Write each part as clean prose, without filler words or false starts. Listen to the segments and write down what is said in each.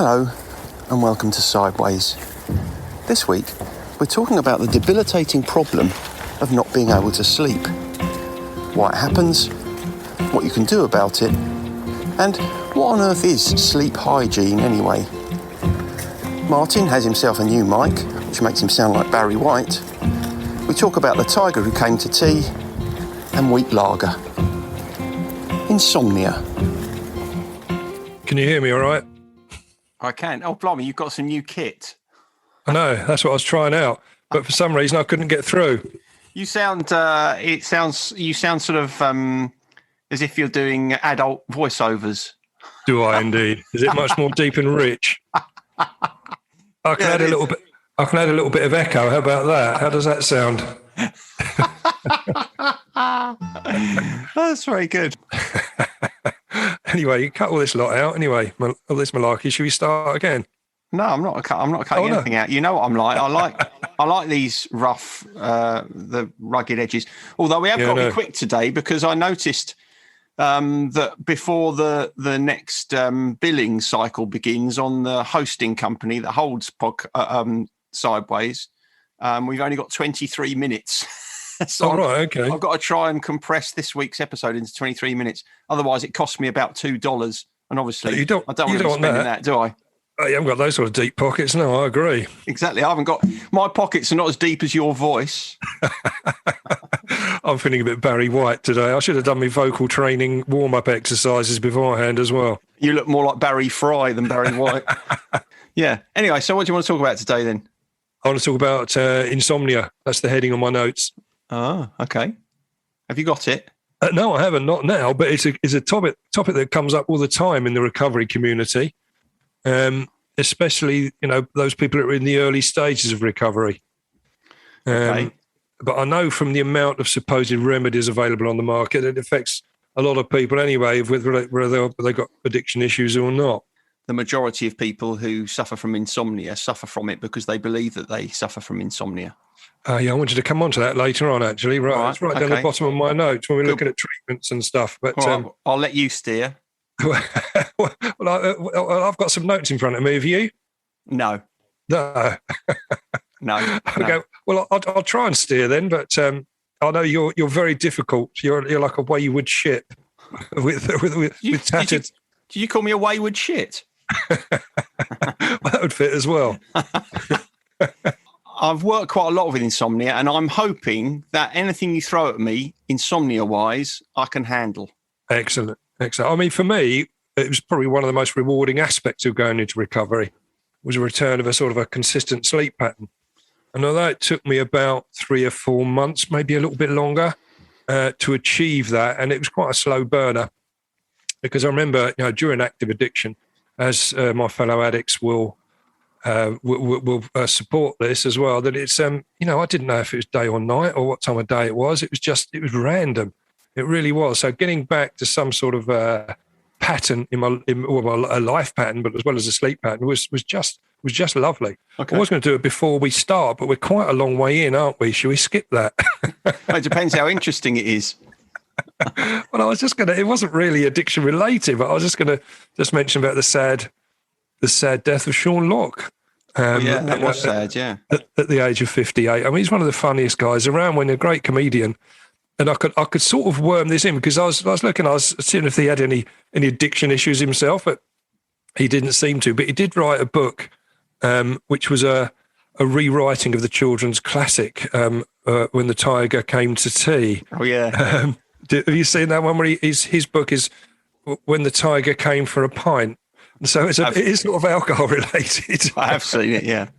Hello and welcome to Sideways. This week we're talking about the debilitating problem of not being able to sleep. Why it happens, what you can do about it, and what on earth is sleep hygiene anyway? Martin has himself a new mic, which makes him sound like Barry White. We talk about the tiger who came to tea and wheat lager. Insomnia. Can you hear me all right? I can. Oh, blimey, you've got some new kit. I know, that's what I was trying out, but for some reason I couldn't get through. You sound sort of as if you're doing adult voiceovers. Do I indeed? Is it much more deep and rich? I can add a little bit. I can add a little bit of echo. How about that? How does that sound? That's very good. Anyway, you cut all this lot out. Anyway, all this malarkey. Should we start again? No, I'm not cutting anything out. You know what I'm like. I like these rough, the rugged edges. Although we have got to be quick today because I noticed that before the next billing cycle begins on the hosting company that holds Sideways, we've only got 23 minutes. So okay. I've got to try and compress this week's episode into 23 minutes. Otherwise, it costs me about $2. And obviously, I don't want to be spending that, do I? Oh, you haven't got those sort of deep pockets. No, I agree. Exactly. I haven't got... My pockets are not as deep as your voice. I'm feeling a bit Barry White today. I should have done my vocal training warm-up exercises beforehand as well. You look more like Barry Fry than Barry White. Yeah. Anyway, so what do you want to talk about today then? I want to talk about insomnia. That's the heading on my notes. Oh, okay. Have you got it? No, I haven't. Not now, but it's a topic that comes up all the time in the recovery community, especially those people that are in the early stages of recovery. Okay. But I know from the amount of supposed remedies available on the market, it affects a lot of people anyway, whether they've got addiction issues or not. The majority of people who suffer from insomnia suffer from it because they believe that they suffer from insomnia. Yeah, I wanted to come on to that later on, actually. Right, it's right down the bottom of my notes when we're looking at treatments and stuff. But I'll let you steer. Well, I've got some notes in front of me. Have you? No. No. No. Okay. Well, I'll try and steer then. But I know you're very difficult. You're like a wayward ship with tattered. Did you call me a wayward shit? Well, that would fit as well. I've worked quite a lot with insomnia, and I'm hoping that anything you throw at me, insomnia-wise, I can handle. Excellent. I mean, for me, it was probably one of the most rewarding aspects of going into recovery was a return of a sort of a consistent sleep pattern. And although it took me about 3 or 4 months, maybe a little bit longer, to achieve that, and it was quite a slow burner, because I remember, during active addiction, as my fellow addicts will support this as well, that it's I didn't know if it was day or night or what time of day it was. It was random. It really was. So getting back to some sort of pattern in a life pattern, but as well as a sleep pattern, was just lovely. Okay. I was going to do it before we start, but we're quite a long way in, aren't we? Should we skip that? Well, it depends how interesting it is. Well, I was just it wasn't really addiction related, but I was just going to mention about the sad death of Sean Locke. That was sad, yeah. At the age of 58. I mean, he's one of the funniest guys around, when a great comedian. And I could sort of worm this in because I was seeing if he had any addiction issues himself, but he didn't seem to. But he did write a book, which was a rewriting of the children's classic, When the Tiger Came to Tea. Oh, yeah. Have you seen that one where his book is When the Tiger Came for a Pint? So it is sort of alcohol related. I have seen it, yeah.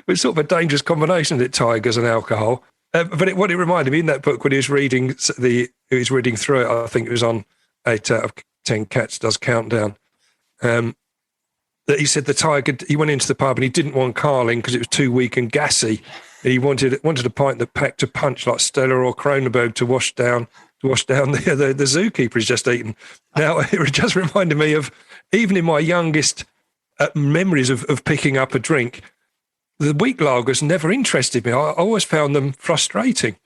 It's sort of a dangerous combination, that tigers and alcohol. But what it reminded me in that book when he was reading through it, I think it was on 8 out of 10 Cats Does Countdown, that he said the tiger, he went into the pub and he didn't want Carling because it was too weak and gassy. And he wanted a pint that packed a punch like Stella or Kronenberg to wash down the zookeeper he's just eaten. Now, it just reminded me of, even in my youngest memories of picking up a drink, the wheat lagers never interested me. I always found them frustrating.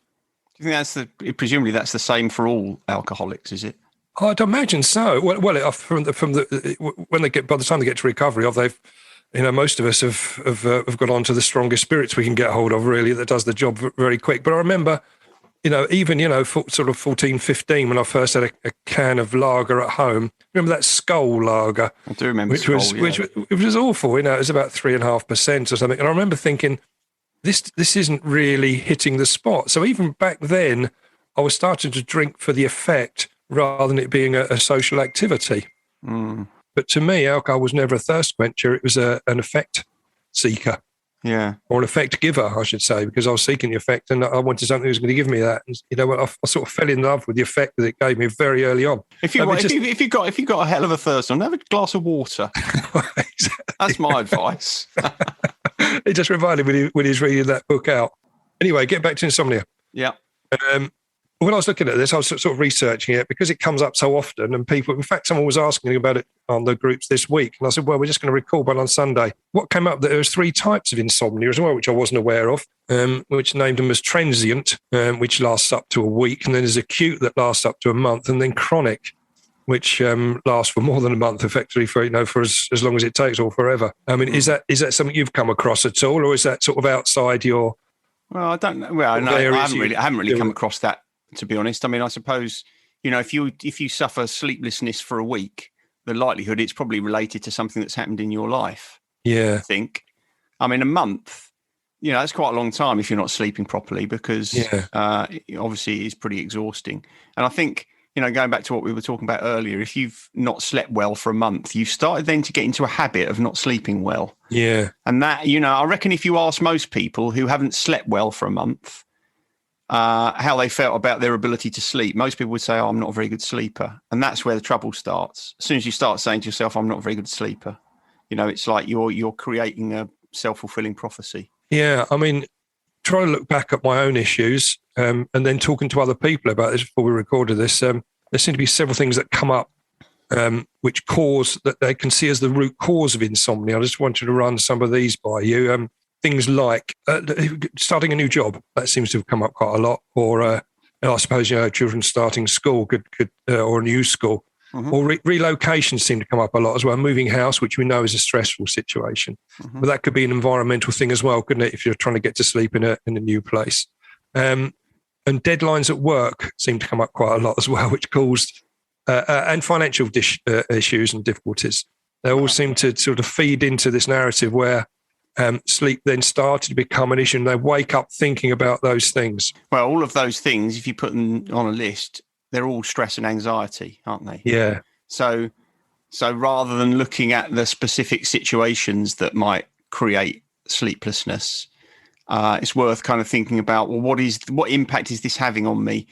Do you think presumably that's the same for all alcoholics, is it? I'd imagine so. From the when they get, by the time they get to recovery, they've, most of us have got onto the strongest spirits we can get hold of, really, that does the job very quick. But I remember, even, sort of 14, 15, when I first had a can of lager at home. Remember that Skull lager? I do remember which was awful. It was about 3.5% or something. And I remember thinking, this isn't really hitting the spot. So even back then, I was starting to drink for the effect rather than it being a social activity. Mm. But to me, alcohol was never a thirst quencher. It was an effect seeker. Yeah. Or an effect giver, I should say, because I was seeking the effect and I wanted something that was going to give me that. And, I sort of fell in love with the effect that it gave me very early on. If you've got a hell of a thirst on, have a glass of water. Exactly. That's my advice. It just reminded me when he was reading that book out. Anyway, get back to Insomnia. Yeah. When I was looking at this, I was sort of researching it because it comes up so often, and people, in fact, someone was asking me about it on the groups this week, and I said, well, we're just going to record one on Sunday. What came up, that there was 3 types of insomnia as well, which I wasn't aware of, which named them as transient, which lasts up to a week, and then there's acute that lasts up to a month, and then chronic, which lasts for more than a month, effectively, for as long as it takes, or forever. I mean, is that something you've come across at all, or is that sort of outside your? Well, I don't know. Well, no, I haven't really come across that, to be honest. I mean, I suppose, if you suffer sleeplessness for a week, the likelihood it's probably related to something that's happened in your life. Yeah. I think. I mean, a month, that's quite a long time if you're not sleeping properly, because obviously it is pretty exhausting. And I think, going back to what we were talking about earlier, if you've not slept well for a month, you've started then to get into a habit of not sleeping well. Yeah. And that, I reckon if you ask most people who haven't slept well for a month, how they felt about their ability to sleep, most people would say, oh, I'm not a very good sleeper. And that's where the trouble starts. As soon as you start saying to yourself, I'm not a very good sleeper, it's like you're creating a self-fulfilling prophecy. Yeah. I mean, trying to look back at my own issues and then talking to other people about this before we recorded this, there seem to be several things that come up which cause, that they can see as the root cause of insomnia. I just wanted to run some of these by you. Things like starting a new job, that seems to have come up quite a lot. Or I suppose, children starting school could or a new school. Mm-hmm. Or relocation seem to come up a lot as well. Moving house, which we know is a stressful situation. Mm-hmm. But that could be an environmental thing as well, couldn't it, if you're trying to get to sleep in a new place. And deadlines at work seem to come up quite a lot as well, which caused and financial issues and difficulties. They all seem to sort of feed into this narrative where sleep then started to become an issue, and they wake up thinking about those things. Well, all of those things, if you put them on a list, they're all stress and anxiety, aren't they? Yeah. So rather than looking at the specific situations that might create sleeplessness, it's worth kind of thinking about, well, what impact is this having on me?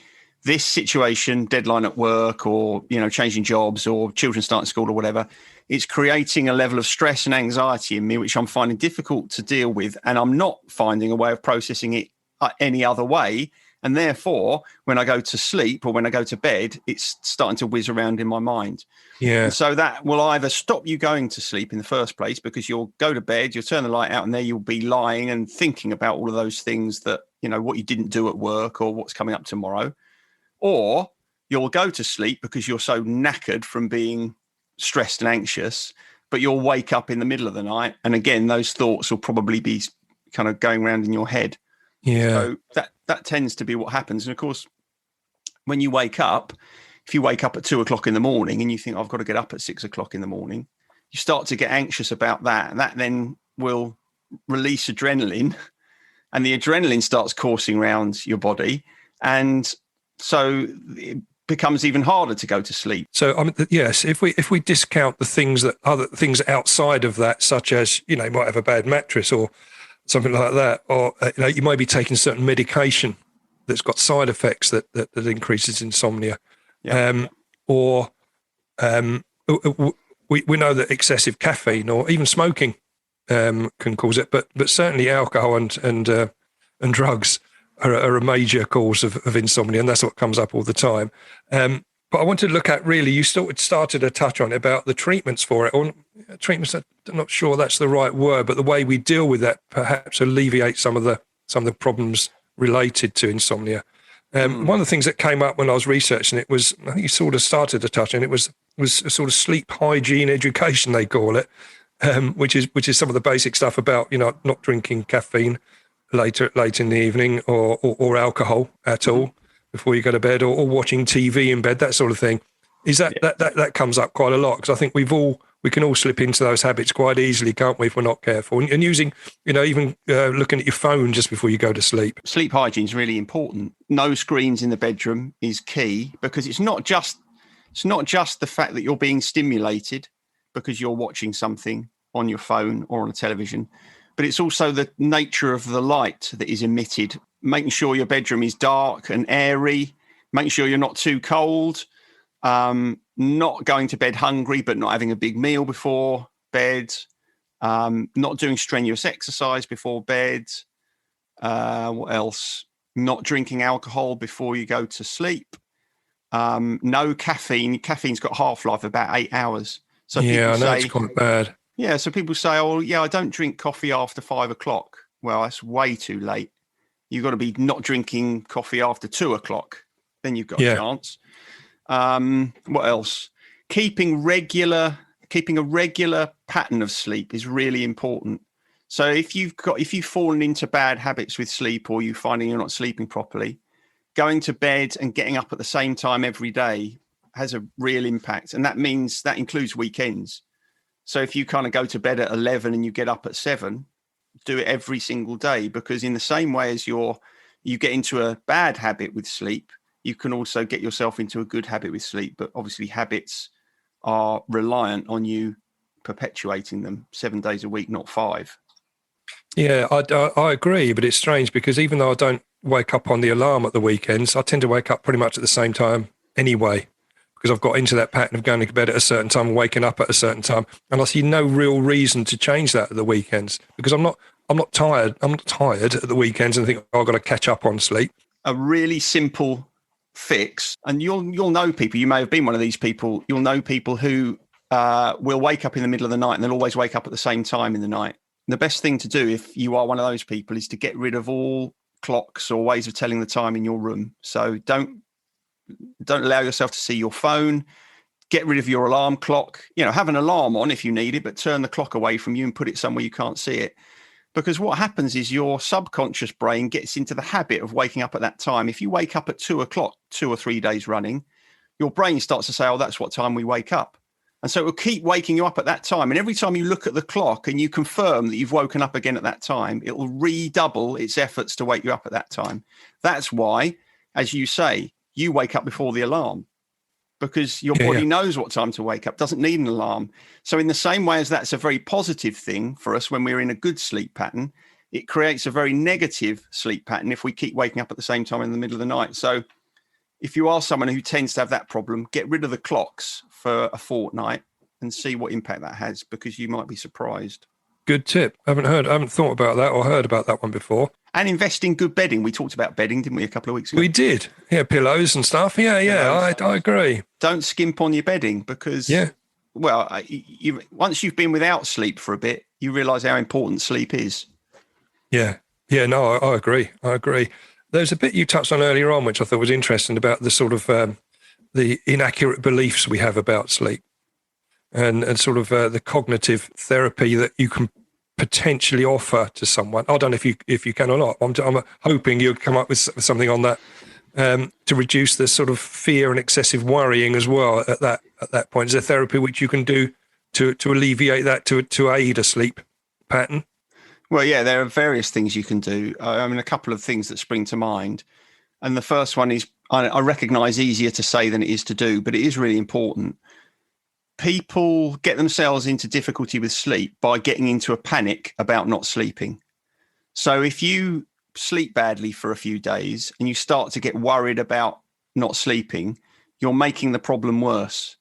This situation, deadline at work, or changing jobs, or children starting school, or whatever, it's creating a level of stress and anxiety in me, which I'm finding difficult to deal with, and I'm not finding a way of processing it any other way. And therefore, when I go to sleep or when I go to bed, it's starting to whiz around in my mind. Yeah. And so that will either stop you going to sleep in the first place, because you'll go to bed, you'll turn the light out, and there you'll be lying and thinking about all of those things that, what you didn't do at work or what's coming up tomorrow. Or you'll go to sleep because you're so knackered from being stressed and anxious, but you'll wake up in the middle of the night. And again, those thoughts will probably be kind of going around in your head. Yeah. So that tends to be what happens. And of course, when you wake up, if you wake up at 2:00 in the morning and you think, I've got to get up at 6:00 in the morning, you start to get anxious about that. And that then will release adrenaline, and the adrenaline starts coursing around your body. And so it becomes even harder to go to sleep. So, I mean, yes, if we discount the things other things outside of that, such as, you might have a bad mattress or something like that, or, you might be taking certain medication that's got side effects that increases insomnia. Yeah. We know that excessive caffeine or even smoking can cause it, but certainly alcohol and drugs are a major cause of insomnia, and that's what comes up all the time. But I wanted to look at, really, you started to touch on it, about the treatments for it, or treatments, I'm not sure that's the right word, but the way we deal with that perhaps alleviate some of the problems related to insomnia. One of the things that came up when I was researching it was, I think you sort of started to touch on it, was a sort of sleep hygiene education, they call it, which is some of the basic stuff about, not drinking caffeine late in the evening or alcohol at all before you go to bed, or watching TV in bed, that sort of thing. Is that comes up quite a lot, because I think we can all slip into those habits quite easily, can't we, if we're not careful? And using, even looking at your phone just before you go to sleep. Sleep hygiene is really important. No screens in the bedroom is key, because it's not just the fact that you're being stimulated because you're watching something on your phone or on a television, but it's also the nature of the light that is emitted, making sure your bedroom is dark and airy, making sure you're not too cold, not going to bed hungry, but not having a big meal before bed, not doing strenuous exercise before bed. What else? Not drinking alcohol before you go to sleep. No caffeine. Caffeine's got half-life of about 8 hours. So yeah, people I know say, it's quite bad. Yeah, so people say, oh, yeah, I don't drink coffee after 5 o'clock. Well, that's way too late. You've got to be not drinking coffee after 2 o'clock. Then you've got a chance. What else? Keeping a regular pattern of sleep is really important. So if you've fallen into bad habits with sleep, or you're finding you're not sleeping properly, going to bed and getting up at the same time every day has a real impact. And that includes weekends. So if you kind of go to bed at 11 and you get up at 7, do it every single day, because in the same way as you get into a bad habit with sleep, you can also get yourself into a good habit with sleep. But obviously habits are reliant on you perpetuating them 7 days a week, not 5. Yeah, I agree, but it's strange, because even though I don't wake up on the alarm at the weekends, I tend to wake up pretty much at the same time anyway, because I've got into that pattern of going to bed at a certain time and waking up at a certain time, and I see no real reason to change that at the weekends, because I'm not tired. I'm not tired at the weekends and think, I've got to catch up on sleep. A really simple fix, and you'll know people. You may have been one of these people. You'll know people who will wake up in the middle of the night, and they'll always wake up at the same time in the night. And the best thing to do, if you are one of those people, is to get rid of all clocks or ways of telling the time in your room. So don't allow yourself to see your phone. Get rid of your alarm clock. Have an alarm on if you need it, but turn the clock away from you and put it somewhere you can't see it. Because what happens is your subconscious brain gets into the habit of waking up at that time. If you wake up at 2 o'clock 2 or 3 days running, your brain starts to say, oh, that's what time we wake up. And so it will keep waking you up at that time. And every time you look at the clock and you confirm that you've woken up again at that time, it will redouble its efforts to wake you up at that time. That's why, as you say, you wake up before the alarm, because your body knows what time to wake up, doesn't need an alarm. So in the same way as that's a very positive thing for us when we're in a good sleep pattern, it creates a very negative sleep pattern if we keep waking up at the same time in the middle of the night. So if you are someone who tends to have that problem, get rid of the clocks for a fortnight and see what impact that has, because you might be surprised. Good tip. I haven't thought about that or heard about that one before. And invest in good bedding. We talked about bedding, didn't we, a couple of weeks ago? We did. Yeah, pillows and stuff. Yeah, I agree. Don't skimp on your bedding, because, once you've been without sleep for a bit, you realise how important sleep is. Yeah. Yeah, no, I agree. There's a bit you touched on earlier on, which I thought was interesting, about the sort of the inaccurate beliefs we have about sleep, and sort of the cognitive therapy that you can potentially offer to someone. I don't know if you can or not. I'm hoping you'll come up with something on that to reduce the sort of fear and excessive worrying as well at that point. Is there therapy which you can do to alleviate that, to aid a sleep pattern? Well, yeah, there are various things you can do. A couple of things that spring to mind. And the first one is, I recognise easier to say than it is to do, but it is really important. People get themselves into difficulty with sleep by getting into a panic about not sleeping. So if you sleep badly for a few days and you start to get worried about not sleeping, you're making the problem worse.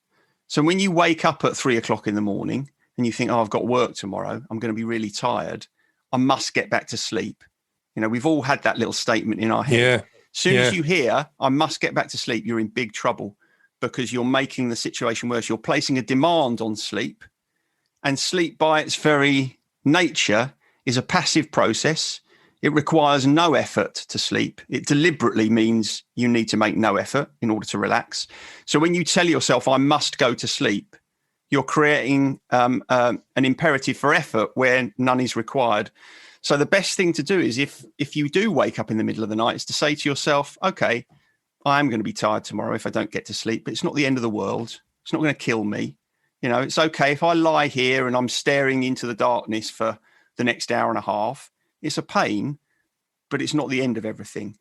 So when you wake up at 3 o'clock in the morning and you think, oh, I've got work tomorrow, I'm going to be really tired, I must get back to sleep. We've all had that little statement in our head. Yeah. As soon as you hear, I must get back to sleep, you're in big trouble, because you're making the situation worse. You're placing a demand on sleep, and sleep by its very nature is a passive process. It requires no effort to sleep. It deliberately means you need to make no effort in order to relax. So when you tell yourself, I must go to sleep, you're creating an imperative for effort where none is required. So the best thing to do is if you do wake up in the middle of the night is to say to yourself, okay, I'm going to be tired tomorrow if I don't get to sleep, but it's not the end of the world. It's not going to kill me. You know, it's okay if I lie here and I'm staring into the darkness for the next hour and a half. It's a pain, but it's not the end of everything.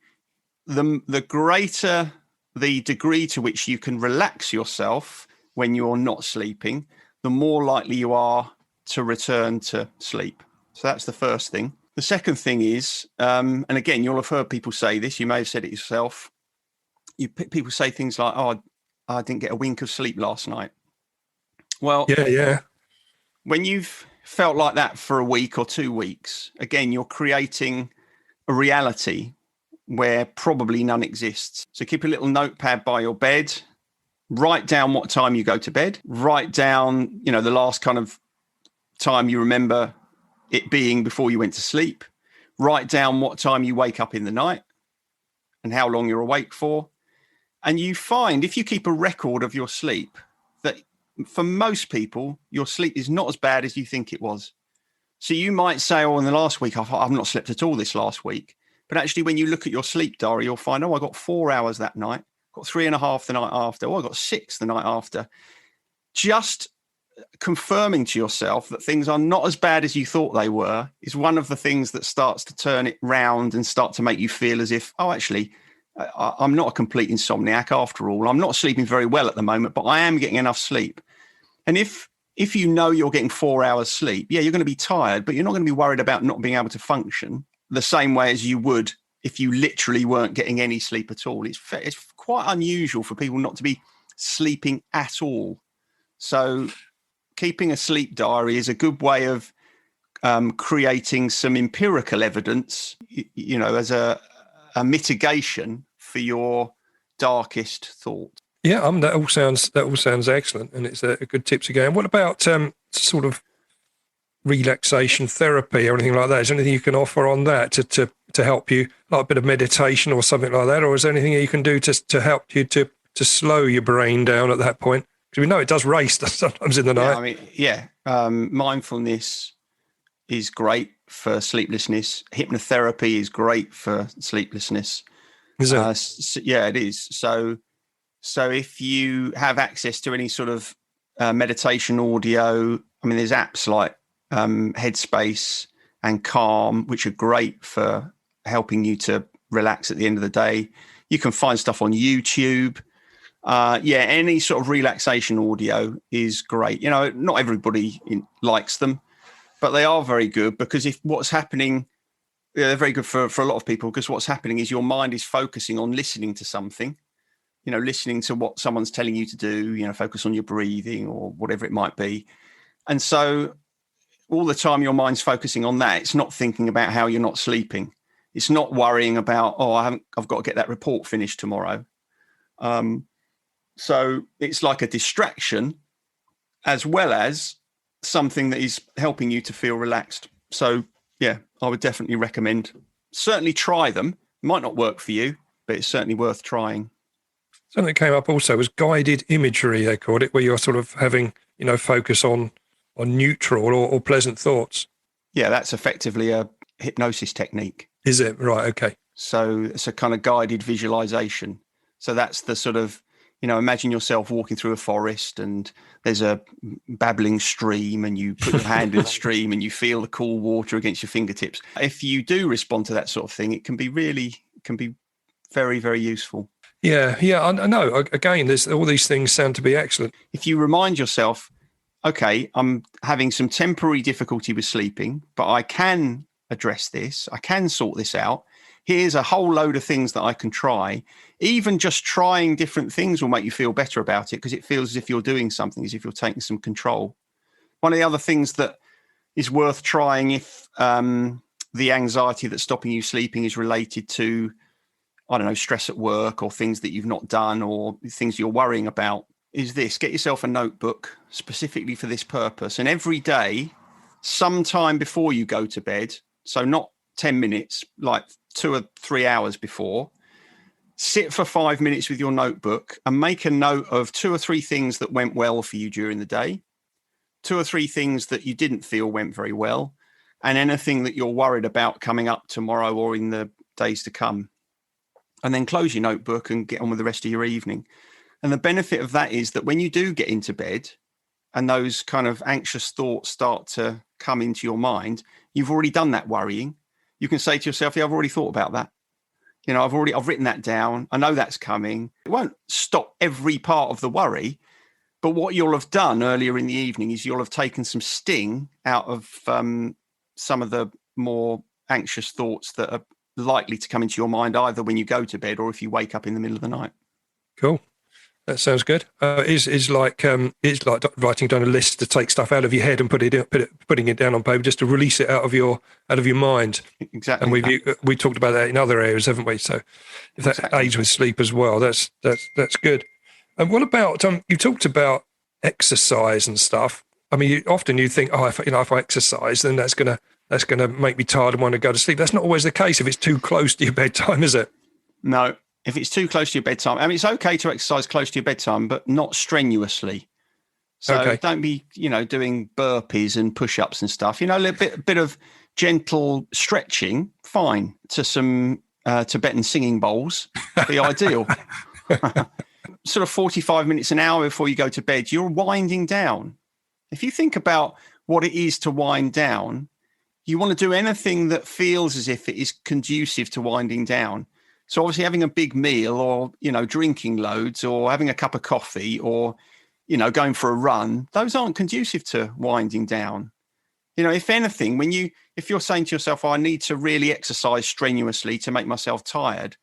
The greater the degree to which you can relax yourself when you're not sleeping, the more likely you are to return to sleep. So that's the first thing. The second thing is, and again, you'll have heard people say this, you may have said it yourself. People say things like, oh, I didn't get a wink of sleep last night. Well, Yeah. When you've felt like that for a week or 2 weeks, again, you're creating a reality where probably none exists. So keep a little notepad by your bed, write down what time you go to bed, write down, the last kind of time you remember it being before you went to sleep, write down what time you wake up in the night and how long you're awake for. And you find if you keep a record of your sleep that for most people, your sleep is not as bad as you think it was. So you might say, oh, in the last week, I've not slept at all this last week. But actually, when you look at your sleep diary, you'll find, oh, I got 4 hours that night, got 3.5 the night after, oh, I got 6 the night after. Just confirming to yourself that things are not as bad as you thought they were is one of the things that starts to turn it round and start to make you feel as if, oh, actually, I'm not a complete insomniac after all. I'm not sleeping very well at the moment, but I am getting enough sleep. And if you know you're getting 4 hours sleep, yeah, you're going to be tired, but you're not going to be worried about not being able to function the same way as you would if you literally weren't getting any sleep at all. It's quite unusual for people not to be sleeping at all. So keeping a sleep diary is a good way of creating some empirical evidence, as a mitigation for your darkest thought. Yeah, that all sounds excellent, and it's a good tip to go. And what about sort of relaxation therapy or anything like that? Is there anything you can offer on that to help you, like a bit of meditation or something like that, or is there anything you can do to help you to slow your brain down at that point? Because we know it does race sometimes in the night. Mindfulness is great for sleeplessness. Hypnotherapy is great for sleeplessness. Is it? It is. So if you have access to any sort of meditation audio, there's apps like Headspace and Calm, which are great for helping you to relax at the end of the day. You can find stuff on YouTube. Any sort of relaxation audio is great. Not everybody likes them, but they are very good because if what's happening, they're very good for a lot of people because what's happening is your mind is focusing on listening to something, listening to what someone's telling you to do, focus on your breathing or whatever it might be. And so all the time your mind's focusing on that. It's not thinking about how you're not sleeping. It's not worrying about, I've got to get that report finished tomorrow. So it's like a distraction as well as something that is helping you to feel relaxed. So, yeah, I would definitely recommend. Certainly try them. It might not work for you, but it's certainly worth trying. Something that came up also was guided imagery, they called it, where you're sort of having, focus on neutral or pleasant thoughts. Yeah, that's effectively a hypnosis technique. Is it? Right, okay. So it's a kind of guided visualization. So that's the sort of, imagine yourself walking through a forest and there's a babbling stream and you put your hand in the stream and you feel the cool water against your fingertips. If you do respond to that sort of thing, it can be very, very useful. Yeah, I know. Again, there's all these things sound to be excellent. If you remind yourself, okay, I'm having some temporary difficulty with sleeping, but I can address this. I can sort this out. Here's a whole load of things that I can try. Even just trying different things will make you feel better about it because it feels as if you're doing something, as if you're taking some control. One of the other things that is worth trying if the anxiety that's stopping you sleeping is related to, stress at work or things that you've not done or things you're worrying about, is this. Get yourself a notebook specifically for this purpose. And every day, sometime before you go to bed, so not 10 minutes, like 2 or 3 hours before, sit for 5 minutes with your notebook and make a note of 2 or 3 things that went well for you during the day, 2 or 3 things that you didn't feel went very well, and anything that you're worried about coming up tomorrow or in the days to come. And then close your notebook and get on with the rest of your evening. And the benefit of that is that when you do get into bed and those kind of anxious thoughts start to come into your mind, you've already done that worrying. You can say to yourself, yeah, I've already thought about that. You know, I've written that down. I know that's coming. It won't stop every part of the worry. But what you'll have done earlier in the evening is you'll have taken some sting out of some of the more anxious thoughts that are likely to come into your mind either when you go to bed or if you wake up in the middle of the night. Cool. That sounds good. It's like writing down a list to take stuff out of your head and putting it down on paper just to release it out of your mind. Exactly. And we talked about that in other areas, haven't we? So if that aids with sleep as well, that's good. And what about you talked about exercise and stuff? I mean, often you think, if I exercise, then that's gonna make me tired and want to go to sleep. That's not always the case if it's too close to your bedtime, is it? No. If it's too close to your bedtime, I mean, it's okay to exercise close to your bedtime, but not strenuously. So don't be, doing burpees and push-ups and stuff. A little bit of gentle stretching, fine. To some Tibetan singing bowls, be ideal. Sort of 45 minutes, an hour before you go to bed, you're winding down. If you think about what it is to wind down, you want to do anything that feels as if it is conducive to winding down. So obviously having a big meal or, drinking loads or having a cup of coffee or, going for a run, those aren't conducive to winding down. If anything, if you're saying to yourself, I need to really exercise strenuously to make myself tired,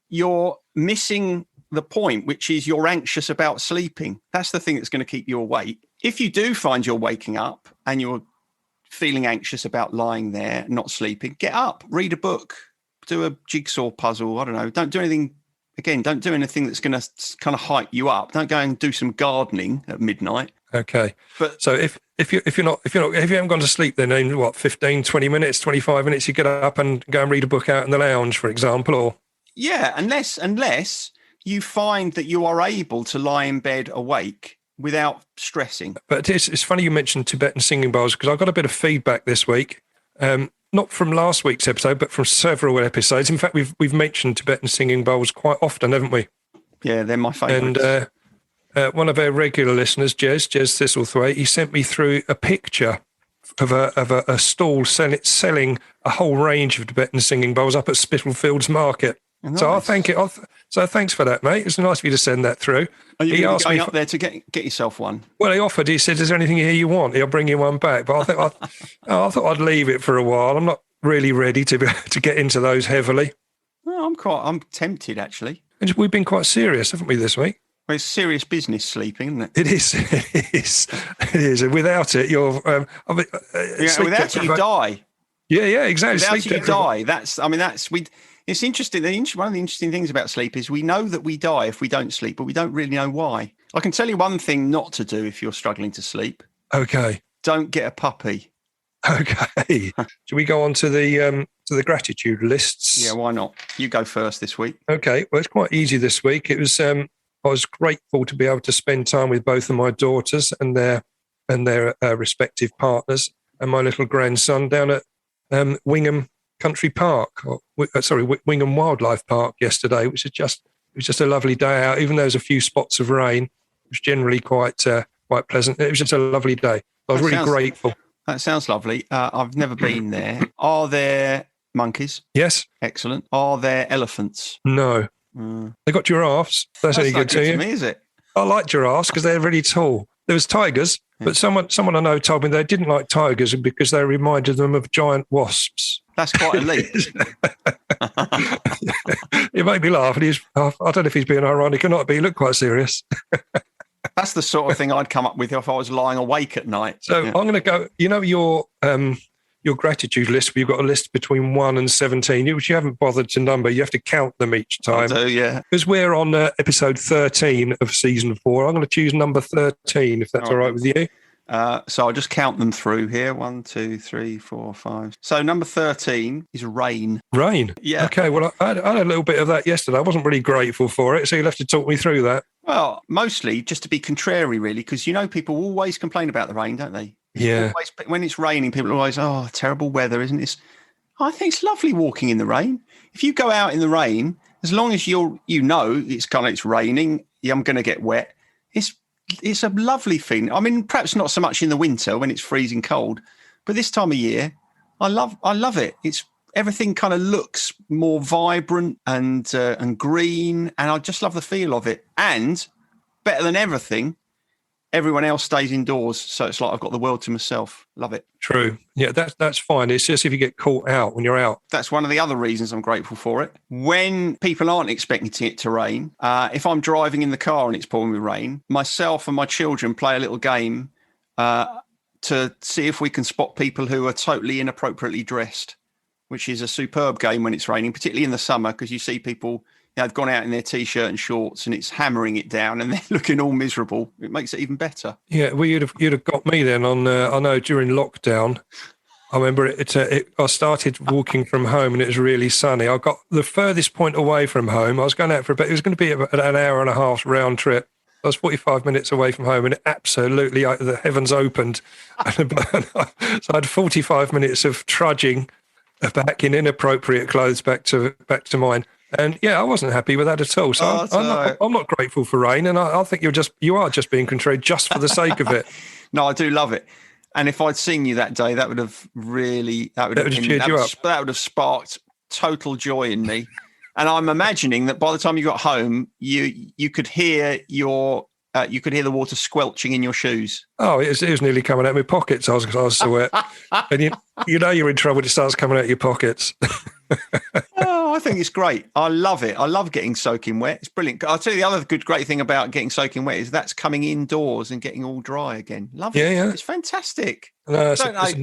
you're missing the point, which is you're anxious about sleeping. That's the thing that's going to keep you awake. If you do find you're waking up and you're feeling anxious about lying there, not sleeping, get up, read a book. Do a jigsaw puzzle. I don't know. Don't do anything. Again, don't do anything that's going to kind of hype you up. Don't go and do some gardening at midnight. Okay. But so if you haven't gone to sleep, then in what 15, 20 minutes, 25 minutes, you get up and go and read a book out in the lounge, for example, or unless you find that you are able to lie in bed awake without stressing. But it's funny you mentioned Tibetan singing bowls because I got a bit of feedback this week. Not from last week's episode, but from several episodes. In fact, we've mentioned Tibetan singing bowls quite often, haven't we? Yeah, they're my favourites. And one of our regular listeners, Jez Thistlethwaite, he sent me through a picture of a stall selling a whole range of Tibetan singing bowls up at Spitalfields Market. Nice. So So thanks for that, mate. It's nice of you to send that through. Are you going up there to get yourself one? Well, he offered. He said, "Is there anything here you want? He'll bring you one back." But I thought I'd leave it for a while. I'm not really ready to get into those heavily. No, I'm tempted actually. And we've been quite serious, haven't we, this week? Well, it's serious business sleeping, isn't it? It is. It is. And without it, you're. Without it, you die. Yeah, exactly. Without it, you die. It's interesting. One of the interesting things about sleep is we know that we die if we don't sleep, but we don't really know why. I can tell you one thing not to do if you're struggling to sleep. Okay. Don't get a puppy. Okay. Should we go on to the gratitude lists? Yeah, why not? You go first this week. Okay. Well, it's quite easy this week. It was. I was grateful to be able to spend time with both of my daughters and their respective partners and my little grandson down at Wingham Country Park, Wingham Wildlife Park yesterday, which was just a lovely day out. Even though there's a few spots of rain, it was generally quite pleasant. It was just a lovely day. I was really grateful. That sounds lovely. I've never been there. Are there monkeys? Yes. Excellent. Are there elephants? No. They got giraffes. That's any good to you? To me, is it? I like giraffes because they're really tall. There was tigers, but someone I know told me they didn't like tigers because they reminded them of giant wasps. That's quite elite. It made me laugh. And I don't know if he's being ironic or not, but he looked quite serious. That's the sort of thing I'd come up with if I was lying awake at night. So I'm going to go, your gratitude list, you've got a list between 1 and 17, which you haven't bothered to number. You have to count them each time. I do, yeah. Because we're on episode 13 of season 4. I'm going to choose number 13, if that's all right with you. So I'll just count them through here. 1, 2, 3, 4, 5. So number 13 is rain. Rain? Yeah. Okay, well, I had a little bit of that yesterday. I wasn't really grateful for it, so you'll have to talk me through that. Well, mostly just to be contrary, really, because people always complain about the rain, don't they? Yeah. Always, when it's raining, people are always, oh, terrible weather, isn't it? I think it's lovely walking in the rain. If you go out in the rain, as long as it's raining, I'm going to get wet. It's a lovely feeling. I mean, perhaps not so much in the winter when it's freezing cold, but this time of year, I love it. Everything kind of looks more vibrant and green, and I just love the feel of it. And better than everything, everyone else stays indoors, so it's like I've got the world to myself. Love it. True. Yeah, that's fine. It's just if you get caught out when you're out. That's one of the other reasons I'm grateful for it. When people aren't expecting it to rain, if I'm driving in the car and it's pouring with rain, myself and my children play a little game to see if we can spot people who are totally inappropriately dressed, which is a superb game when it's raining, particularly in the summer, because you see people, they've gone out in their T-shirt and shorts and it's hammering it down and they're looking all miserable. It makes it even better. Yeah, well, you'd have got me then on, I know during lockdown, I remember I started walking from home and it was really sunny. I got the furthest point away from home. I was going out for a bit. It was going to be about an hour and a half round trip. I was 45 minutes away from home and it absolutely, the heavens opened. So I had 45 minutes of trudging back in inappropriate clothes back to mine. And yeah, I wasn't happy with that at all. So I'm not grateful for rain. And I think you are just being contrary just for the sake of it. No, I do love it. And if I'd seen you that day, that would have cheered you up. That would have sparked total joy in me. And I'm imagining that by the time you got home, you could hear the water squelching in your shoes. Oh, it was nearly coming out of my pockets. I was so wet. And you're in trouble when it starts coming out of your pockets. Oh, I think it's great. I love it. I love getting soaking wet. It's brilliant. I'll tell you the other great thing about getting soaking wet is that's coming indoors and getting all dry again. Love it. Yeah. It's fantastic. No,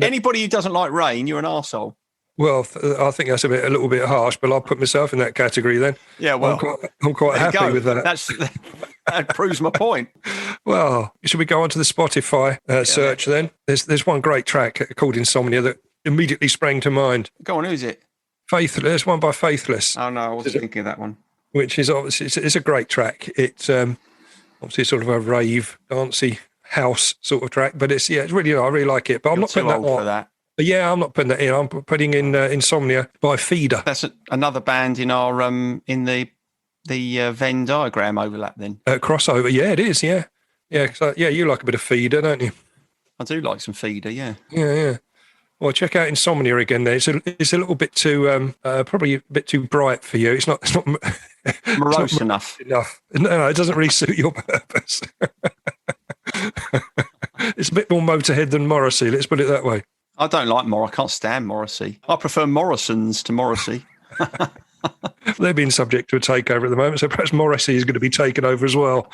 anybody who doesn't like rain, you're an arsehole. Well, I think that's a little bit harsh, but I'll put myself in that category then. Yeah, well, I'm quite happy with that. That proves my point. Well, should we go on to the Spotify search then? There's one great track called Insomnia that immediately sprang to mind. Go on, who's it? Faithless. There's one by Faithless. Oh no, I wasn't thinking of that one. Which is obviously it's a great track. It's obviously sort of a rave, dancey house sort of track, but it's really I really like it. But I'm not putting that on. For that. Yeah, I'm not putting that in. I'm putting in Insomnia by Feeder. That's another band in our in the Venn diagram overlap then. Crossover, yeah, it is. Yeah. You like a bit of Feeder, don't you? I do like some Feeder. Yeah. Yeah. Well, check out Insomnia again. There, it's a little bit too probably a bit too bright for you. It's not morose enough. No, it doesn't really suit your purpose. It's a bit more Motorhead than Morrissey. Let's put it that way. I don't like I can't stand Morrissey. I prefer Morrison's to Morrissey. They're being subject to a takeover at the moment, so perhaps Morrissey is going to be taken over as well.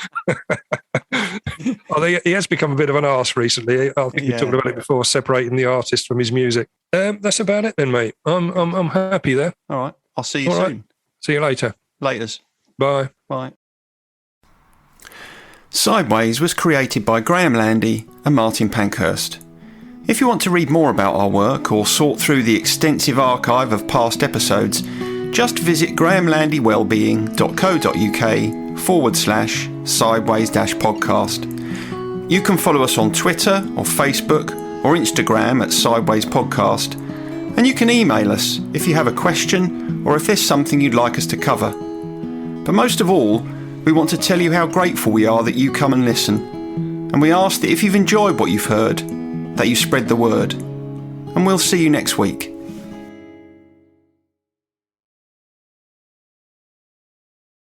He has become a bit of an arse recently. I think we talked about it before, separating the artist from his music. That's about it then, mate. I'm happy there. All right. I'll see you soon. Right. See you later. Laters. Bye. Bye. Sideways was created by Graham Landy and Martin Pankhurst. If you want to read more about our work or sort through the extensive archive of past episodes, just visit grahamlandy-wellbeing.co.uk/sideways-podcast. You can follow us on Twitter or Facebook or Instagram at Sideways Podcast, and you can email us if you have a question or if there's something you'd like us to cover. But most of all, we want to tell you how grateful we are that you come and listen, and we ask that if you've enjoyed what you've heard, that you spread the word. And we'll see you next week.